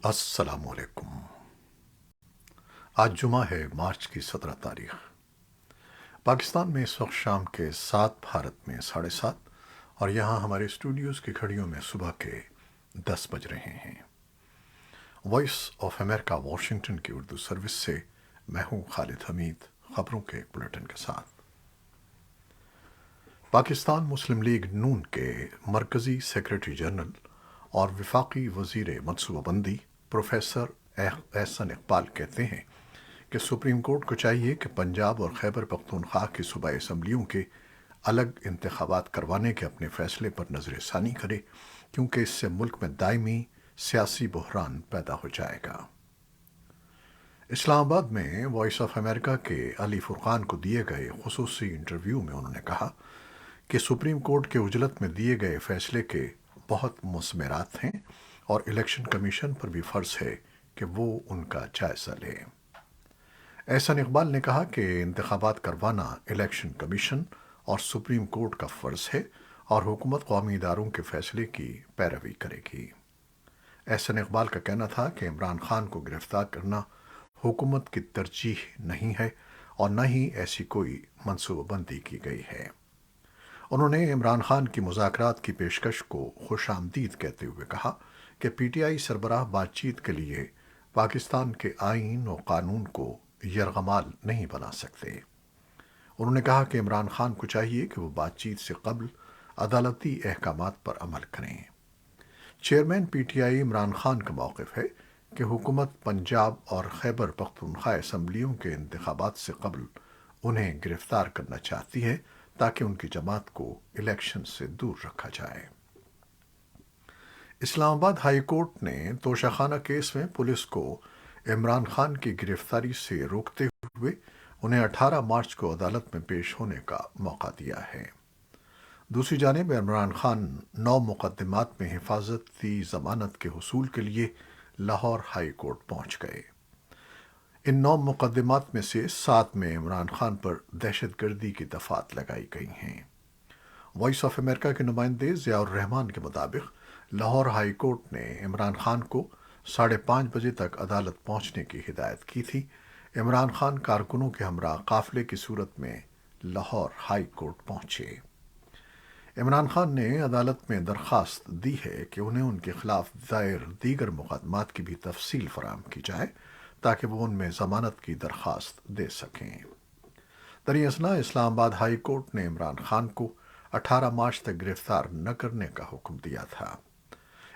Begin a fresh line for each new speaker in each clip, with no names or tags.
السلام علیکم۔ آج جمعہ ہے، مارچ کی 17 تاریخ۔ پاکستان میں اس وقت شام کے 7، بھارت میں 7:30، اور یہاں ہمارے اسٹوڈیوز کی گھڑیوں میں صبح کے 10 بج رہے ہیں۔ وائس آف امریکہ واشنگٹن کی اردو سروس سے میں ہوں خالد حمید، خبروں کے ایک بلیٹن کے ساتھ۔ پاکستان مسلم لیگ نون کے مرکزی سیکریٹری جنرل اور وفاقی وزیر منصوبہ بندی پروفیسر احسن اقبال کہتے ہیں کہ سپریم کورٹ کو چاہیے کہ پنجاب اور خیبر پختونخوا کی صوبائی اسمبلیوں کے الگ انتخابات کروانے کے اپنے فیصلے پر نظر ثانی کرے، کیونکہ اس سے ملک میں دائمی سیاسی بحران پیدا ہو جائے گا۔ اسلام آباد میں وائس آف امریکہ کے علی فرقان کو دیے گئے خصوصی انٹرویو میں انہوں نے کہا کہ سپریم کورٹ کے عجلت میں دیے گئے فیصلے کے بہت مثمرات ہیں، اور الیکشن کمیشن پر بھی فرض ہے کہ وہ ان کا جائزہ لے۔ احسن اقبال نے کہا کہ انتخابات کروانا الیکشن کمیشن اور سپریم کورٹ کا فرض ہے، اور حکومت قومی اداروں کے فیصلے کی پیروی کرے گی۔ احسن اقبال کا کہنا تھا کہ عمران خان کو گرفتار کرنا حکومت کی ترجیح نہیں ہے، اور نہ ہی ایسی کوئی منصوبہ بندی کی گئی ہے۔ انہوں نے عمران خان کی مذاکرات کی پیشکش کو خوش آمدید کہتے ہوئے کہا کہ پی ٹی آئی سربراہ بات چیت کے لیے پاکستان کے آئین و قانون کو یرغمال نہیں بنا سکتے۔ انہوں نے کہا کہ عمران خان کو چاہیے کہ وہ بات چیت سے قبل عدالتی احکامات پر عمل کریں۔ Chairman P T I Imran Khan کا موقف ہے کہ حکومت پنجاب اور خیبر پختونخوا اسمبلیوں کے انتخابات سے قبل انہیں گرفتار کرنا چاہتی ہے، تاکہ ان کی جماعت کو الیکشن سے دور رکھا جائے۔ اسلام آباد ہائی کورٹ نے توشہ خانہ کیس میں پولیس کو عمران خان کی گرفتاری سے روکتے ہوئے انہیں 18 مارچ کو عدالت میں پیش ہونے کا موقع دیا ہے۔ دوسری جانب عمران خان 9 مقدمات میں حفاظتی ضمانت کے حصول کے لیے لاہور ہائی کورٹ پہنچ گئے۔ ان 9 مقدمات میں سے 7 میں عمران خان پر دہشت گردی کی دفعات لگائی گئی ہیں۔ وائس آف امریکہ کے نمائندے ضیاء الرحمان کے مطابق لاہور ہائی کورٹ نے عمران خان کو 5:30 بجے تک عدالت پہنچنے کی ہدایت کی تھی۔ عمران خان کارکنوں کے ہمراہ قافلے کی صورت میں لاہور ہائی کورٹ پہنچے۔ عمران خان نے عدالت میں درخواست دی ہے کہ انہیں ان کے خلاف دائر دیگر مقدمات کی بھی تفصیل فراہم کی جائے، تاکہ وہ ان میں ضمانت کی درخواست دے سکیں۔ دریں اثنا اسلام آباد ہائی کورٹ نے عمران خان کو 18 مارچ تک گرفتار نہ کرنے کا حکم دیا تھا۔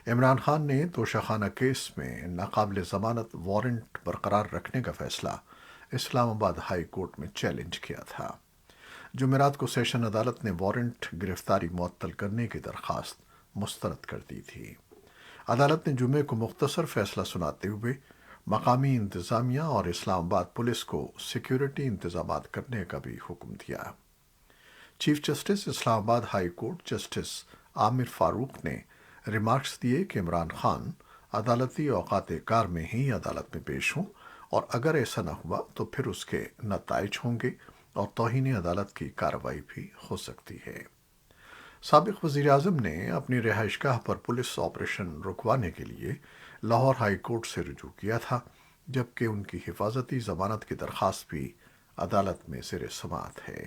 عمران خان نے توشہ خانہ کیس میں ناقابل ضمانت وارنٹ برقرار رکھنے کا فیصلہ اسلام آباد ہائی کورٹ میں چیلنج کیا تھا۔ جمعرات کو سیشن عدالت نے وارنٹ گرفتاری معطل کرنے کی درخواست مسترد کر دی تھی۔ عدالت نے جمعے کو مختصر فیصلہ سناتے ہوئے مقامی انتظامیہ اور اسلام آباد پولیس کو سیکیورٹی انتظامات کرنے کا بھی حکم دیا۔ چیف جسٹس اسلام آباد ہائی کورٹ جسٹس عامر فاروق نے ریمارکس دیے کہ عمران خان عدالتی اوقات کار میں ہی عدالت میں پیش ہوں، اور اگر ایسا نہ ہوا تو پھر اس کے نتائج ہوں گے اور توہین عدالت کی کارروائی بھی ہو سکتی ہے۔ سابق وزیر اعظم نے اپنی رہائش گاہ پر پولیس آپریشن رکوانے کے لیے لاہور ہائی کورٹ سے رجوع کیا تھا، جبکہ ان کی حفاظتی ضمانت کی درخواست بھی عدالت میں زیر سماعت ہے۔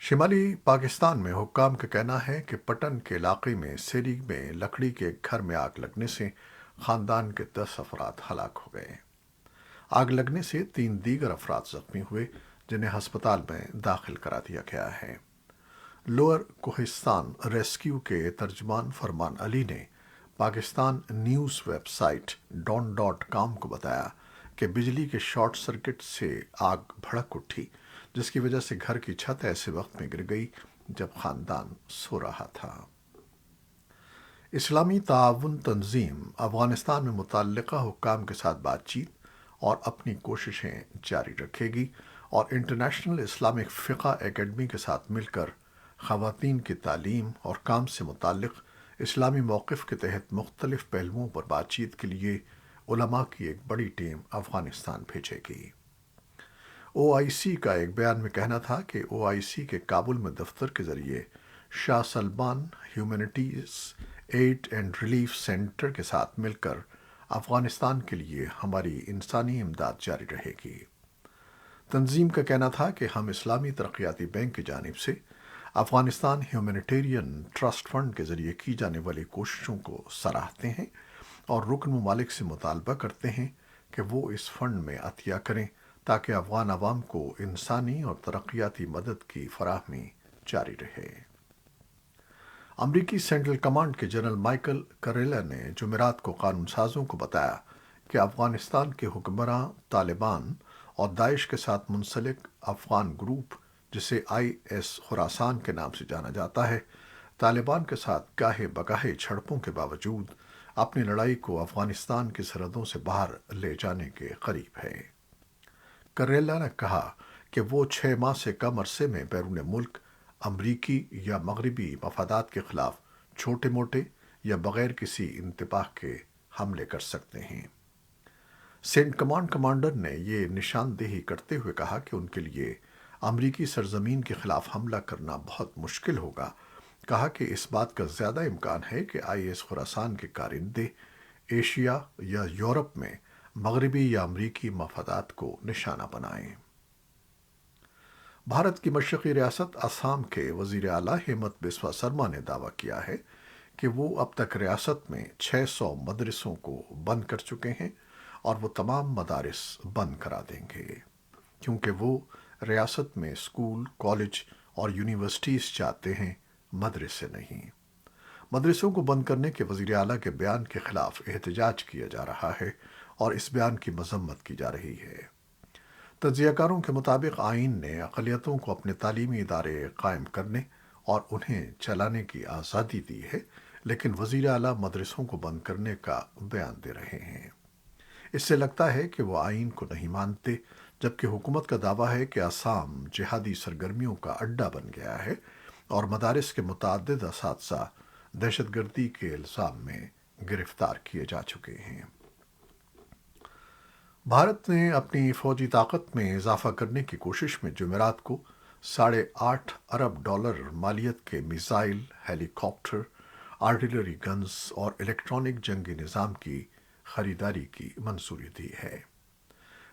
شمالی پاکستان میں حکام کا کہنا ہے کہ پٹن کے علاقے میں سیری میں لکڑی کے ایک گھر میں آگ لگنے سے خاندان کے 10 افراد ہلاک ہو گئے۔ آگ لگنے سے 3 دیگر افراد زخمی ہوئے، جنہیں ہسپتال میں داخل کرا دیا گیا ہے۔ لوئر کوہستان ریسکیو کے ترجمان فرمان علی نے پاکستان نیوز ویب سائٹ ڈان.com کو بتایا کہ بجلی کے شارٹ سرکٹ سے آگ بھڑک اٹھی، جس کی وجہ سے گھر کی چھت ایسے وقت میں گر گئی جب خاندان سو رہا تھا۔ اسلامی تعاون تنظیم افغانستان میں متعلقہ حکام کے ساتھ بات چیت اور اپنی کوششیں جاری رکھے گی، اور انٹرنیشنل اسلامک فقہ اکیڈمی کے ساتھ مل کر خواتین کی تعلیم اور کام سے متعلق اسلامی موقف کے تحت مختلف پہلوؤں پر بات چیت کے لیے علماء کی ایک بڑی ٹیم افغانستان بھیجے گی۔ او آئی سی کا ایک بیان میں کہنا تھا کہ او آئی سی کے کابل میں دفتر کے ذریعے شاہ Salman humanities aid and relief centre کے ساتھ مل کر افغانستان کے لیے ہماری انسانی امداد جاری رہے گی۔ تنظیم کا کہنا تھا کہ ہم اسلامی ترقیاتی بینک کی جانب سے افغانستان ہیومینیٹیرین ٹرسٹ فنڈ کے ذریعے کی جانے والی کوششوں کو سراہتے ہیں اور رکن ممالک سے مطالبہ کرتے ہیں کہ وہ اس فنڈ میں عطیہ کریں تاکہ افغان عوام کو انسانی اور ترقیاتی مدد کی فراہمی جاری رہے۔ امریکی سینٹرل کمانڈ کے جنرل مائیکل کریلا نے جمعرات کو قانون سازوں کو بتایا کہ افغانستان کے حکمراں طالبان اور داعش کے ساتھ منسلک افغان گروپ جسے IS خراسان کے نام سے جانا جاتا ہے، طالبان کے ساتھ گاہے بگاہے جھڑپوں کے باوجود اپنی لڑائی کو افغانستان کی سرحدوں سے باہر لے جانے کے قریب ہے۔ کریلا نے کہا کہ وہ 6 ماہ سے کم عرصے میں بیرون ملک امریکی یا مغربی مفادات کے خلاف چھوٹے موٹے یا بغیر کسی انتباہ کے حملے کر سکتے ہیں۔ سینٹ کمانڈ کمانڈر نے یہ نشاندہی کرتے ہوئے کہا کہ ان کے لیے امریکی سرزمین کے خلاف حملہ کرنا بہت مشکل ہوگا۔ کہا کہ اس بات کا زیادہ امکان ہے کہ IS خراسان کے کارندے ایشیا یا یورپ میں مغربی یا امریکی مفادات کو نشانہ بنائیں۔ بھارت کی مشرقی ریاست آسام کے وزیر اعلیٰ ہیمنت بسوا سرما نے دعویٰ کیا ہے کہ وہ اب تک ریاست میں 600 مدرسوں کو بند کر چکے ہیں اور وہ تمام مدارس بند کرا دیں گے، کیونکہ وہ ریاست میں اسکول، کالج اور یونیورسٹیز چاہتے ہیں، مدرسے نہیں۔ مدرسوں کو بند کرنے کے وزیر اعلیٰ کے بیان کے خلاف احتجاج کیا جا رہا ہے اور اس بیان کی مذمت کی جا رہی ہے۔ تجزیہ کاروں کے مطابق آئین نے اقلیتوں کو اپنے تعلیمی ادارے قائم کرنے اور انہیں چلانے کی آزادی دی ہے، لیکن وزیر اعلیٰ مدرسوں کو بند کرنے کا بیان دے رہے ہیں۔ اس سے لگتا ہے کہ وہ آئین کو نہیں مانتے، جبکہ حکومت کا دعویٰ ہے کہ آسام جہادی سرگرمیوں کا اڈا بن گیا ہے اور مدارس کے متعدد اساتذہ دہشت گردی کے الزام میں گرفتار کیے جا چکے ہیں۔ بھارت نے اپنی فوجی طاقت میں اضافہ کرنے کی کوشش میں جمعرات کو $8.5 ارب مالیت کے میزائل، ہیلی کاپٹر، آرٹلری گنز اور الیکٹرانک جنگی نظام کی خریداری کی منظوری دی ہے۔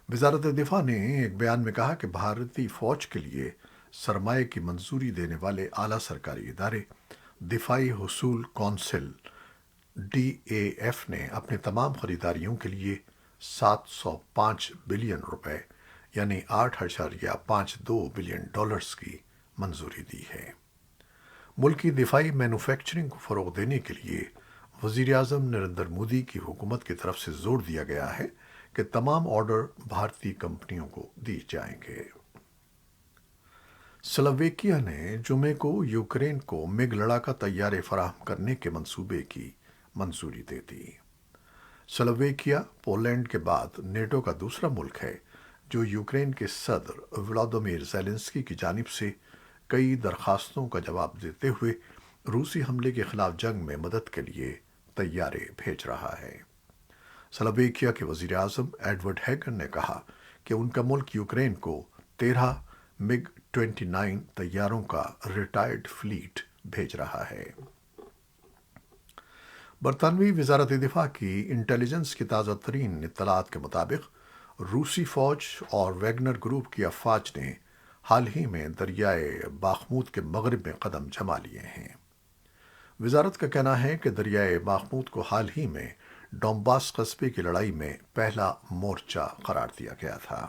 وزارت دفاع نے ایک بیان میں کہا کہ بھارتی فوج کے لیے سرمایہ کی منظوری دینے والے اعلیٰ سرکاری ادارے دفاعی حصول کونسل DAF نے اپنے تمام خریداریوں کے لیے $705 بلین یعنی $8.52 بلین کی منظوری دی ہے۔ ملکی دفاعی مینوفیکچرنگ کو فروغ دینے کے لیے وزیر اعظم نریندر مودی کی حکومت کی طرف سے زور دیا گیا ہے کہ تمام آرڈر بھارتی کمپنیوں کو دی جائیں گے۔ سلوویکیا نے جمعے کو یوکرین کو MiG لڑاکا طیارے فراہم کرنے کے منصوبے کی منظوری دے دی۔ سلوویکیا پولینڈ کے بعد نیٹو کا دوسرا ملک ہے جو یوکرین کے صدر ولادیمیر زیلنسکی کی جانب سے کئی درخواستوں کا جواب دیتے ہوئے روسی حملے کے خلاف جنگ میں مدد کے لیے طیارے بھیج رہا ہے۔ سلوویکیا کے وزیر اعظم ایڈورڈ ہیگن نے کہا کہ ان کا ملک یوکرین کو 13 MiG-29 طیاروں کا ریٹائرڈ فلیٹ بھیج رہا ہے۔ برطانوی وزارت دفاع کی انٹیلیجنس کی تازہ ترین اطلاعات کے مطابق روسی فوج اور ویگنر گروپ کی افواج نے حال ہی میں دریائے باخموت کے مغرب میں قدم جما لیے ہیں۔ وزارت کا کہنا ہے کہ دریائے باخموت کو حال ہی میں ڈونباس قصبے کی لڑائی میں پہلا مورچہ قرار دیا گیا تھا۔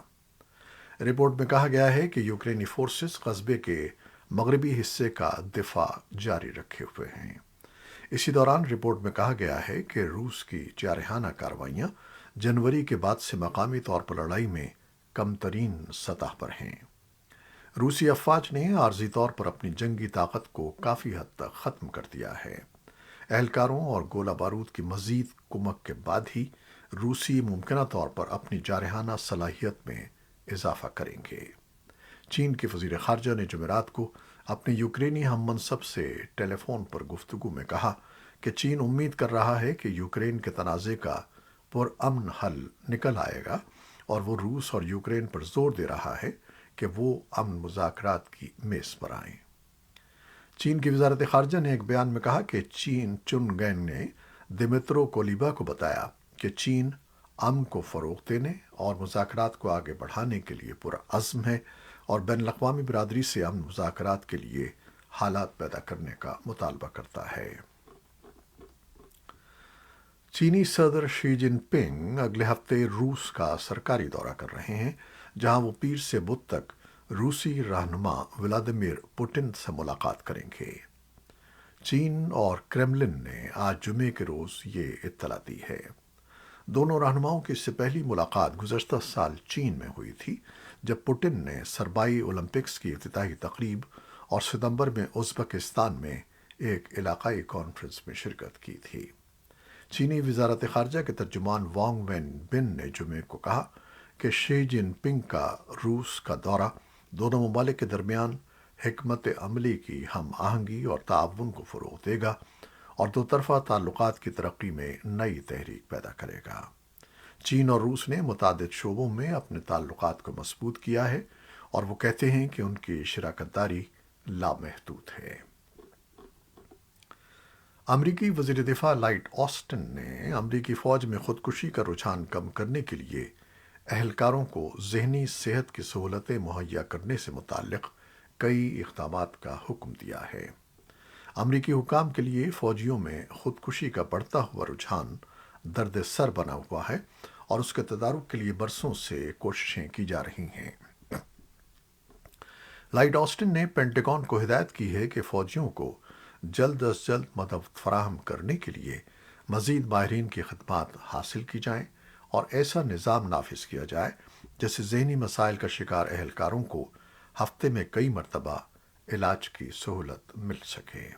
رپورٹ میں کہا گیا ہے کہ یوکرینی فورسز قصبے کے مغربی حصے کا دفاع جاری رکھے ہوئے ہیں۔ اسی دوران رپورٹ میں کہا گیا ہے کہ روس کی جارحانہ کارروائیاں جنوری کے بعد سے مقامی طور پر لڑائی میں کم ترین سطح پر ہیں۔ روسی افواج نے عارضی طور پر اپنی جنگی طاقت کو کافی حد تک ختم کر دیا ہے۔ اہلکاروں اور گولہ بارود کی مزید کمک کے بعد ہی روسی ممکنہ طور پر اپنی جارحانہ صلاحیت میں اضافہ کریں گے۔ چین کے وزیر خارجہ نے جمعرات کو اپنے یوکرینی ہم منصب سے ٹیلی فون پر گفتگو میں کہا کہ چین امید کر رہا ہے کہ یوکرین کے تنازع کا پرامن حل نکل آئے گا اور وہ روس اور یوکرین پر زور دے رہا ہے کہ وہ امن مذاکرات کی میز پر آئیں۔ چین کی وزارت خارجہ نے ایک بیان میں کہا کہ چن گینگ نے دمیترو کولیبا کو بتایا کہ چین امن کو فروغ دینے اور مذاکرات کو آگے بڑھانے کے لیے پرعزم ہے اور بین الاقوامی برادری سے امن مذاکرات کے لیے حالات پیدا کرنے کا مطالبہ کرتا ہے۔ چینی صدر شی جن پنگ اگلے ہفتے روس کا سرکاری دورہ کر رہے ہیں، جہاں وہ پیر سے بدھ تک روسی رہنما ولادیمیر پوٹن سے ملاقات کریں گے۔ چین اور کرملن نے آج جمعے کے روز یہ اطلاع دی ہے۔ دونوں رہنماؤں کی اس سے پہلی ملاقات گزشتہ سال چین میں ہوئی تھی، جب پوٹن نے سربائی اولمپکس کی افتتاحی تقریب اور ستمبر میں ازبکستان میں ایک علاقائی کانفرنس میں شرکت کی تھی۔ چینی وزارت خارجہ کے ترجمان وانگ وین بن نے جمعے کو کہا کہ شی جن پنگ کا روس کا دورہ دونوں ممالک کے درمیان حکمت عملی کی ہم آہنگی اور تعاون کو فروغ دے گا اور دو طرفہ تعلقات کی ترقی میں نئی تحریک پیدا کرے گا۔ چین اور روس نے متعدد شعبوں میں اپنے تعلقات کو مضبوط کیا ہے اور وہ کہتے ہیں کہ ان کی شراکت داری لامحدود ہے۔ امریکی وزیر دفاع لائٹ آسٹن نے امریکی فوج میں خودکشی کا رجحان کم کرنے کے لیے اہلکاروں کو ذہنی صحت کی سہولتیں مہیا کرنے سے متعلق کئی اقدامات کا حکم دیا ہے۔ امریکی حکام کے لیے فوجیوں میں خودکشی کا بڑھتا ہوا رجحان درد سر بنا ہوا ہے اور اس کے تدارک کے لیے برسوں سے کوششیں کی جا رہی ہیں۔ لائٹ آسٹن نے پینٹاگون کو ہدایت کی ہے کہ فوجیوں کو جلد از جلد مدد فراہم کرنے کے لیے مزید ماہرین کی خدمات حاصل کی جائیں اور ایسا نظام نافذ کیا جائے جیسے ذہنی مسائل کا شکار اہلکاروں کو ہفتے میں کئی مرتبہ علاج کی سہولت مل سکے۔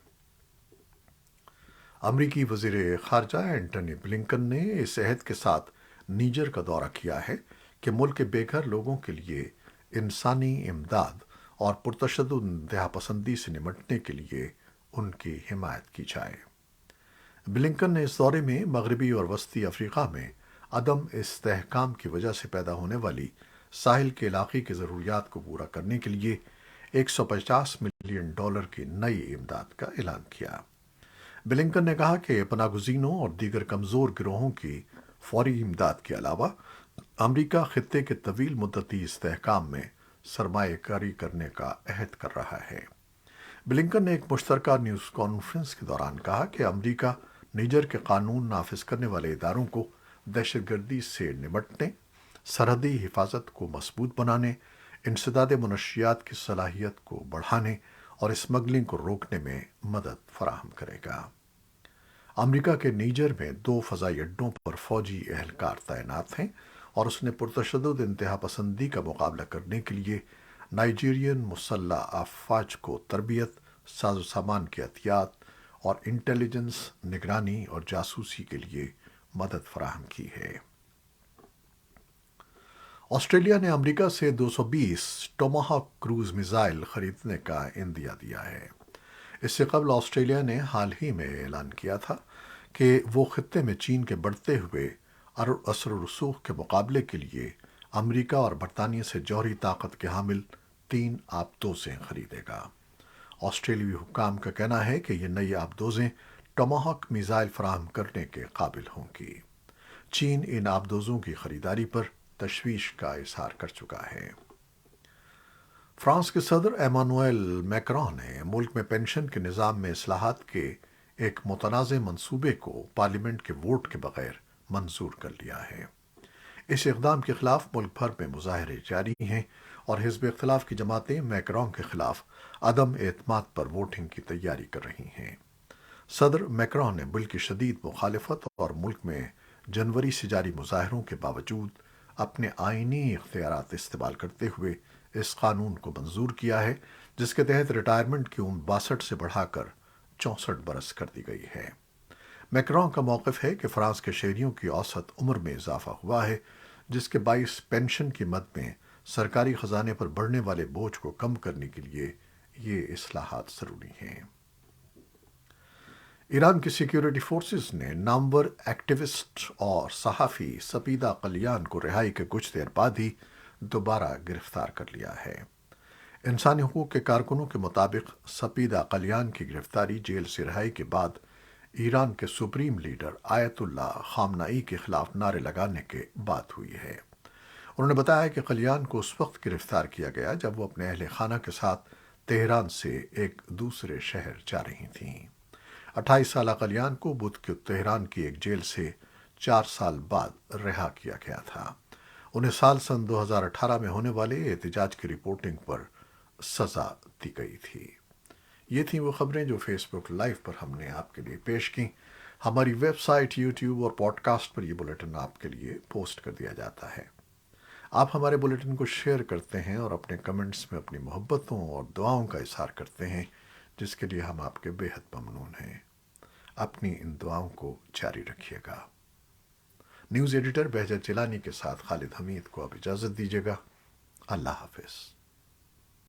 امریکی وزیر خارجہ اینٹنی بلنکن نے اس عہد کے ساتھ نیجر کا دورہ کیا ہے کہ ملک کے بے گھر لوگوں کے لیے انسانی امداد اور پرتشدد انتہا پسندی سے نمٹنے کے لیے ان کی حمایت کی جائے۔ بلنکن نے اس دورے میں مغربی اور وسطی افریقہ میں عدم استحکام کی وجہ سے پیدا ہونے والی ساحل کے علاقے کی ضروریات کو پورا کرنے کے لیے $150 ملین کی نئی امداد کا اعلان کیا۔ بلنکن نے کہا کہ پناہ گزینوں اور دیگر کمزور گروہوں کی فوری امداد کے علاوہ امریکہ خطے کے طویل مدتی استحکام میں سرمایہ کاری کرنے کا عہد کر رہا ہے۔ بلنکن نے ایک مشترکہ نیوز کانفرنس کے دوران کہا کہ امریکہ نیجر کے قانون نافذ کرنے والے اداروں کو دہشت گردی سے نمٹنے، سرحدی حفاظت کو مضبوط بنانے، انسداد منشیات کی صلاحیت کو بڑھانے اور اسمگلنگ کو روکنے میں مدد فراہم کرے گا۔ امریکہ کے نیجر میں 2 فضائی اڈوں پر فوجی اہلکار تعینات ہیں اور اس نے پرتشدد انتہا پسندی کا مقابلہ کرنے کے لیے نائجیرین مسلح افواج کو تربیت، ساز و سامان کی عطیات اور انٹیلیجنس، نگرانی اور جاسوسی کے لیے مدد فراہم کی ہے۔ آسٹریلیا نے امریکہ سے 220 ٹوماہاک کروز میزائل خریدنے کا عندیہ دیا ہے۔ اس سے قبل آسٹریلیا نے حال ہی میں اعلان کیا تھا کہ وہ خطے میں چین کے بڑھتے ہوئے اثر و رسوخ کے مقابلے کے لیے امریکہ اور برطانیہ سے جوہری طاقت کے حامل 3 آبدوزیں خریدے گا۔ آسٹریلوی حکام کا کہنا ہے کہ یہ نئی آبدوزیں ٹوماہاک میزائل فراہم کرنے کے قابل ہوں گی۔ چین ان آبدوزوں کی خریداری پر تشویش کا اظہار کر چکا ہے۔ فرانس کے صدر ایمانوئل میکرون نے ملک میں پینشن کے نظام میں اصلاحات کے ایک متنازع منصوبے کو پارلیمنٹ کے ووٹ کے بغیر منظور کر لیا ہے۔ اس اقدام کے خلاف ملک بھر میں مظاہرے جاری ہیں اور حزب اختلاف کی جماعتیں میکرون کے خلاف عدم اعتماد پر ووٹنگ کی تیاری کر رہی ہیں۔ صدر میکرون نے بل کی شدید مخالفت اور ملک میں جنوری سے جاری مظاہروں کے باوجود اپنے آئینی اختیارات استعمال کرتے ہوئے اس قانون کو منظور کیا ہے، جس کے تحت ریٹائرمنٹ کی عمر 62 سے بڑھا کر 64 برس کر دی گئی ہے۔ میکرون کا موقف ہے کہ فرانس کے شہریوں کی اوسط عمر میں اضافہ ہوا ہے، جس کے باعث پینشن کی مد میں سرکاری خزانے پر بڑھنے والے بوجھ کو کم کرنے کے لیے یہ اصلاحات ضروری ہیں۔ ایران کی سیکیورٹی فورسز نے نامور ایکٹیوسٹ اور صحافی سپیدہ قلیان کو رہائی کے کچھ دیر بعد ہی دوبارہ گرفتار کر لیا ہے۔ انسانی حقوق کے کارکنوں کے مطابق سپیدہ قلیان کی گرفتاری جیل سے رہائی کے بعد ایران کے سپریم لیڈر آیت اللہ خامنائی کے خلاف نعرے لگانے کے بعد ہوئی ہے۔ انہوں نے بتایا کہ قلیان کو اس وقت گرفتار کیا گیا جب وہ اپنے اہل خانہ کے ساتھ تہران سے ایک دوسرے شہر جا رہی تھیں۔ 28 سالہ قلیان کو بدھ کے تہران کی ایک جیل سے 4 سال بعد رہا کیا گیا تھا۔ انہیں سال سن 2018 میں ہونے والے احتجاج کی رپورٹنگ پر سزا دی گئی تھی۔ یہ تھیں وہ خبریں جو فیس بک لائیو پر ہم نے آپ کے لیے پیش کی۔ ہماری ویب سائٹ، یوٹیوب اور پوڈ کاسٹ پر یہ بلیٹن آپ کے لیے پوسٹ کر دیا جاتا ہے۔ آپ ہمارے بلیٹن کو شیئر کرتے ہیں اور اپنے کمنٹس میں اپنی محبتوں اور دعاؤں کا اظہار کرتے ہیں، جس کے لیے ہم آپ کے بے حد ممنون ہیں۔ اپنی ان دعاؤں کو جاری رکھیے گا۔ نیوز ایڈیٹر بہجت جیلانی کے ساتھ خالد حمید کو اب اجازت دیجیے گا۔ اللہ حافظ۔